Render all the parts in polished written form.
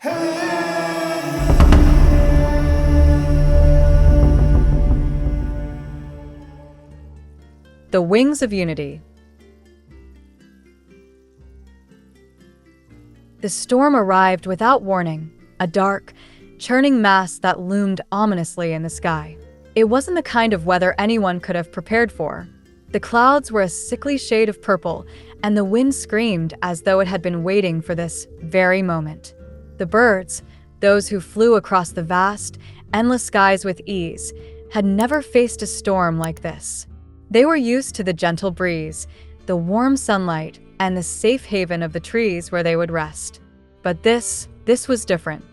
The Wings of Unity. The storm arrived without warning, a dark, churning mass that loomed ominously in the sky. It wasn't the kind of weather anyone could have prepared for. The clouds were a sickly shade of purple, and the wind screamed as though it had been waiting for this very moment. The birds, those who flew across the vast, endless skies with ease, had never faced a storm like this. They were used to the gentle breeze, the warm sunlight, and the safe haven of the trees where they would rest. But this was different.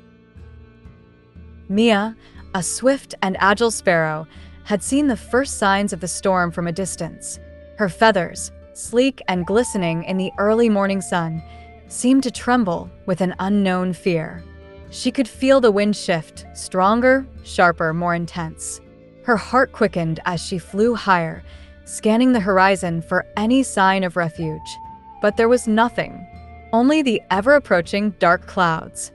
Mia, a swift and agile sparrow, had seen the first signs of the storm from a distance. Her feathers, sleek and glistening in the early morning sun, seemed to tremble with an unknown fear. She could feel the wind shift, stronger, sharper, more intense. Her heart quickened as she flew higher, scanning the horizon for any sign of refuge. But there was nothing, only the ever-approaching dark clouds.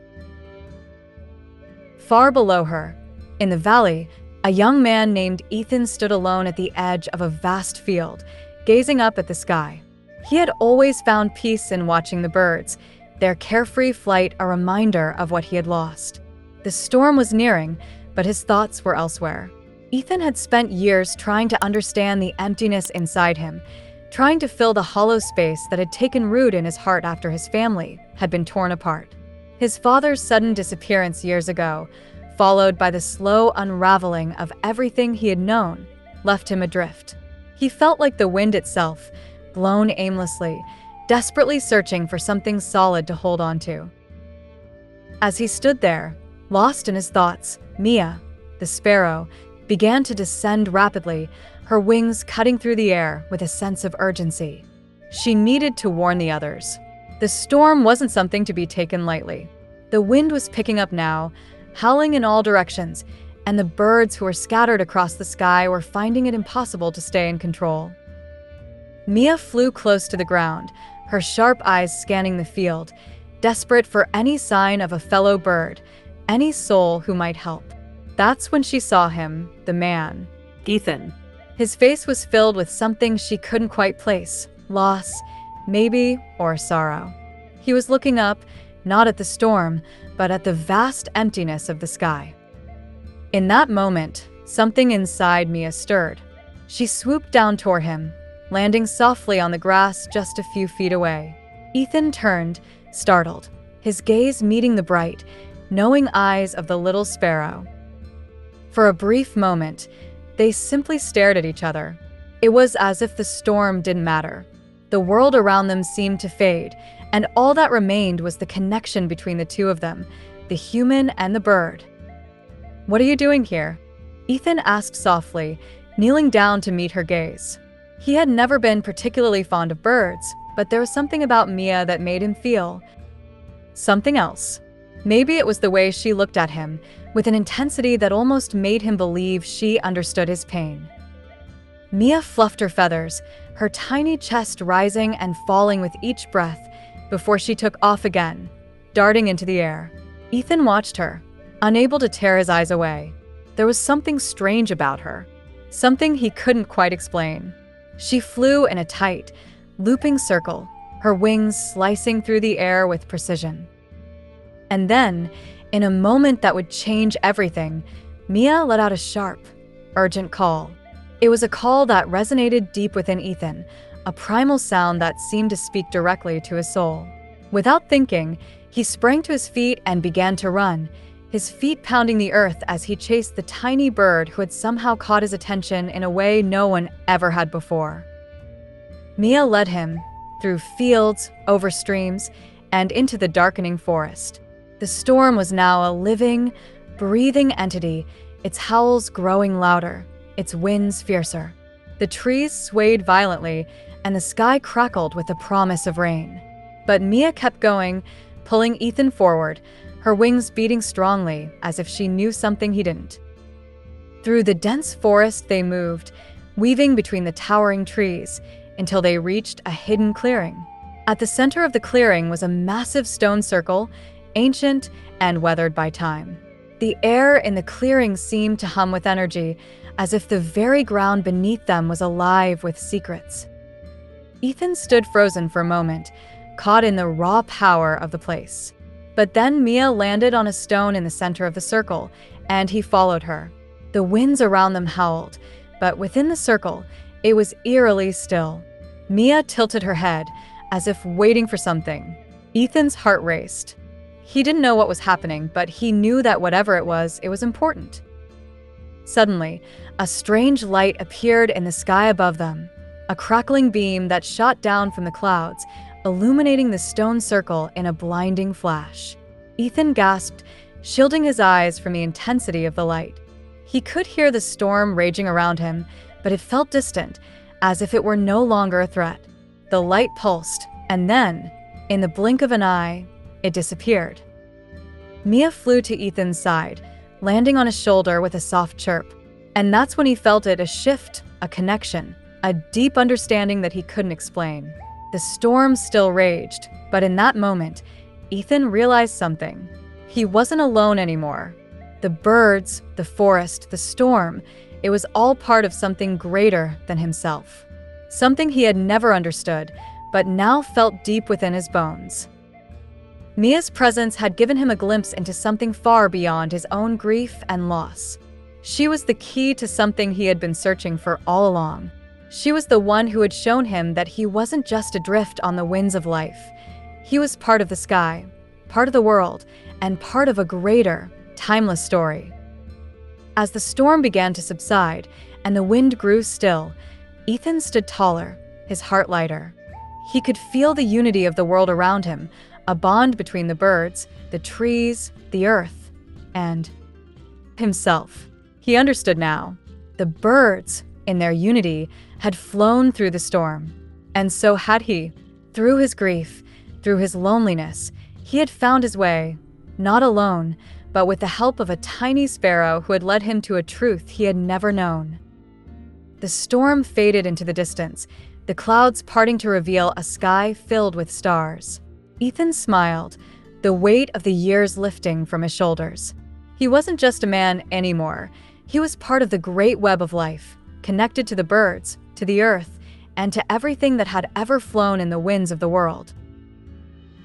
Far below her, in the valley, a young man named Ethan stood alone at the edge of a vast field, gazing up at the sky. He had always found peace in watching the birds, their carefree flight a reminder of what he had lost. The storm was nearing, but his thoughts were elsewhere. Ethan had spent years trying to understand the emptiness inside him, trying to fill the hollow space that had taken root in his heart after his family had been torn apart. His father's sudden disappearance years ago, followed by the slow unraveling of everything he had known, left him adrift. He felt like the wind itself, blown aimlessly, desperately searching for something solid to hold on to. As he stood there, lost in his thoughts, Mia, the sparrow, began to descend rapidly, her wings cutting through the air with a sense of urgency. She needed to warn the others. The storm wasn't something to be taken lightly. The wind was picking up now, howling in all directions, and the birds who were scattered across the sky were finding it impossible to stay in control. Mia flew close to the ground, her sharp eyes scanning the field, desperate for any sign of a fellow bird, any soul who might help. That's when she saw him, the man, Ethan. His face was filled with something she couldn't quite place, loss, maybe, or sorrow. He was looking up, not at the storm, but at the vast emptiness of the sky. In that moment, something inside Mia stirred. She swooped down toward him, landing softly on the grass just a few feet away. Ethan turned, startled, his gaze meeting the bright, knowing eyes of the little sparrow. For a brief moment, they simply stared at each other. It was as if the storm didn't matter. The world around them seemed to fade, and all that remained was the connection between the two of them, the human and the bird. "What are you doing here?" Ethan asked softly, kneeling down to meet her gaze. He had never been particularly fond of birds, but there was something about Mia that made him feel something else. Maybe it was the way she looked at him, with an intensity that almost made him believe she understood his pain. Mia fluffed her feathers, her tiny chest rising and falling with each breath, before she took off again, darting into the air. Ethan watched her, unable to tear his eyes away. There was something strange about her, something he couldn't quite explain. She flew in a tight, looping circle, her wings slicing through the air with precision. And then, in a moment that would change everything, Mia let out a sharp, urgent call. It was a call that resonated deep within Ethan, a primal sound that seemed to speak directly to his soul. Without thinking, he sprang to his feet and began to run, his feet pounding the earth as he chased the tiny bird who had somehow caught his attention in a way no one ever had before. Mia led him through fields, over streams, and into the darkening forest. The storm was now a living, breathing entity, its howls growing louder, its winds fiercer. The trees swayed violently, and the sky crackled with the promise of rain. But Mia kept going, pulling Ethan forward, her wings beating strongly as if she knew something he didn't. Through the dense forest they moved, weaving between the towering trees, until they reached a hidden clearing. At the center of the clearing was a massive stone circle, ancient and weathered by time. The air in the clearing seemed to hum with energy, as if the very ground beneath them was alive with secrets. Ethan stood frozen for a moment, caught in the raw power of the place. But then Mia landed on a stone in the center of the circle, and he followed her. The winds around them howled, but within the circle, it was eerily still. Mia tilted her head, as if waiting for something. Ethan's heart raced. He didn't know what was happening, but he knew that whatever it was important. Suddenly, a strange light appeared in the sky above them, a crackling beam that shot down from the clouds, illuminating the stone circle in a blinding flash. Ethan gasped, shielding his eyes from the intensity of the light. He could hear the storm raging around him, but it felt distant, as if it were no longer a threat. The light pulsed, and then, in the blink of an eye, it disappeared. Mia flew to Ethan's side, landing on his shoulder with a soft chirp. And that's when he felt it, a shift, a connection, a deep understanding that he couldn't explain. The storm still raged, but in that moment, Ethan realized something. He wasn't alone anymore. The birds, the forest, the storm, it was all part of something greater than himself. Something he had never understood, but now felt deep within his bones. Mia's presence had given him a glimpse into something far beyond his own grief and loss. She was the key to something he had been searching for all along. She was the one who had shown him that he wasn't just adrift on the winds of life. He was part of the sky, part of the world, and part of a greater, timeless story. As the storm began to subside and the wind grew still, Ethan stood taller, his heart lighter. He could feel the unity of the world around him, a bond between the birds, the trees, the earth, and himself. He understood now. The birds, in their unity, had flown through the storm. And so had he. Through his grief, through his loneliness, he had found his way, not alone, but with the help of a tiny sparrow who had led him to a truth he had never known. The storm faded into the distance, the clouds parting to reveal a sky filled with stars. Ethan smiled, the weight of the years lifting from his shoulders. He wasn't just a man anymore. He was part of the great web of life, connected to the birds, to the earth, and to everything that had ever flown in the winds of the world.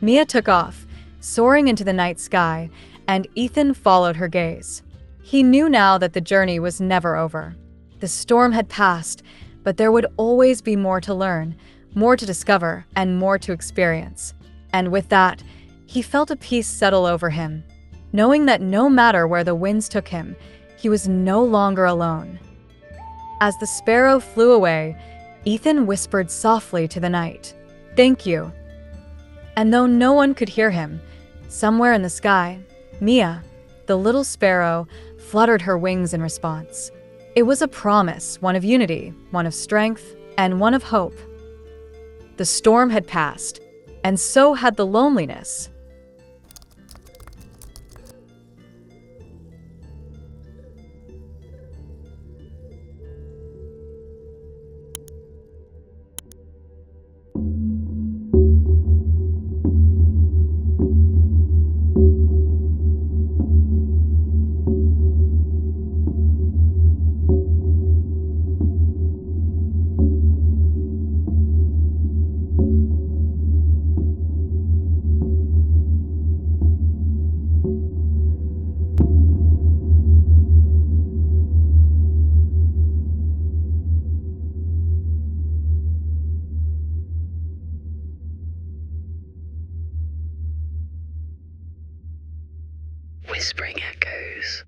Mia took off, soaring into the night sky, and Ethan followed her gaze. He knew now that the journey was never over. The storm had passed, but there would always be more to learn, more to discover, and more to experience. And with that, he felt a peace settle over him, knowing that no matter where the winds took him, he was no longer alone. As the sparrow flew away, Ethan whispered softly to the night, "Thank you." And though no one could hear him, somewhere in the sky, Mia, the little sparrow, fluttered her wings in response. It was a promise, one of unity, one of strength, and one of hope. The storm had passed, and so had the loneliness. Whispering echoes.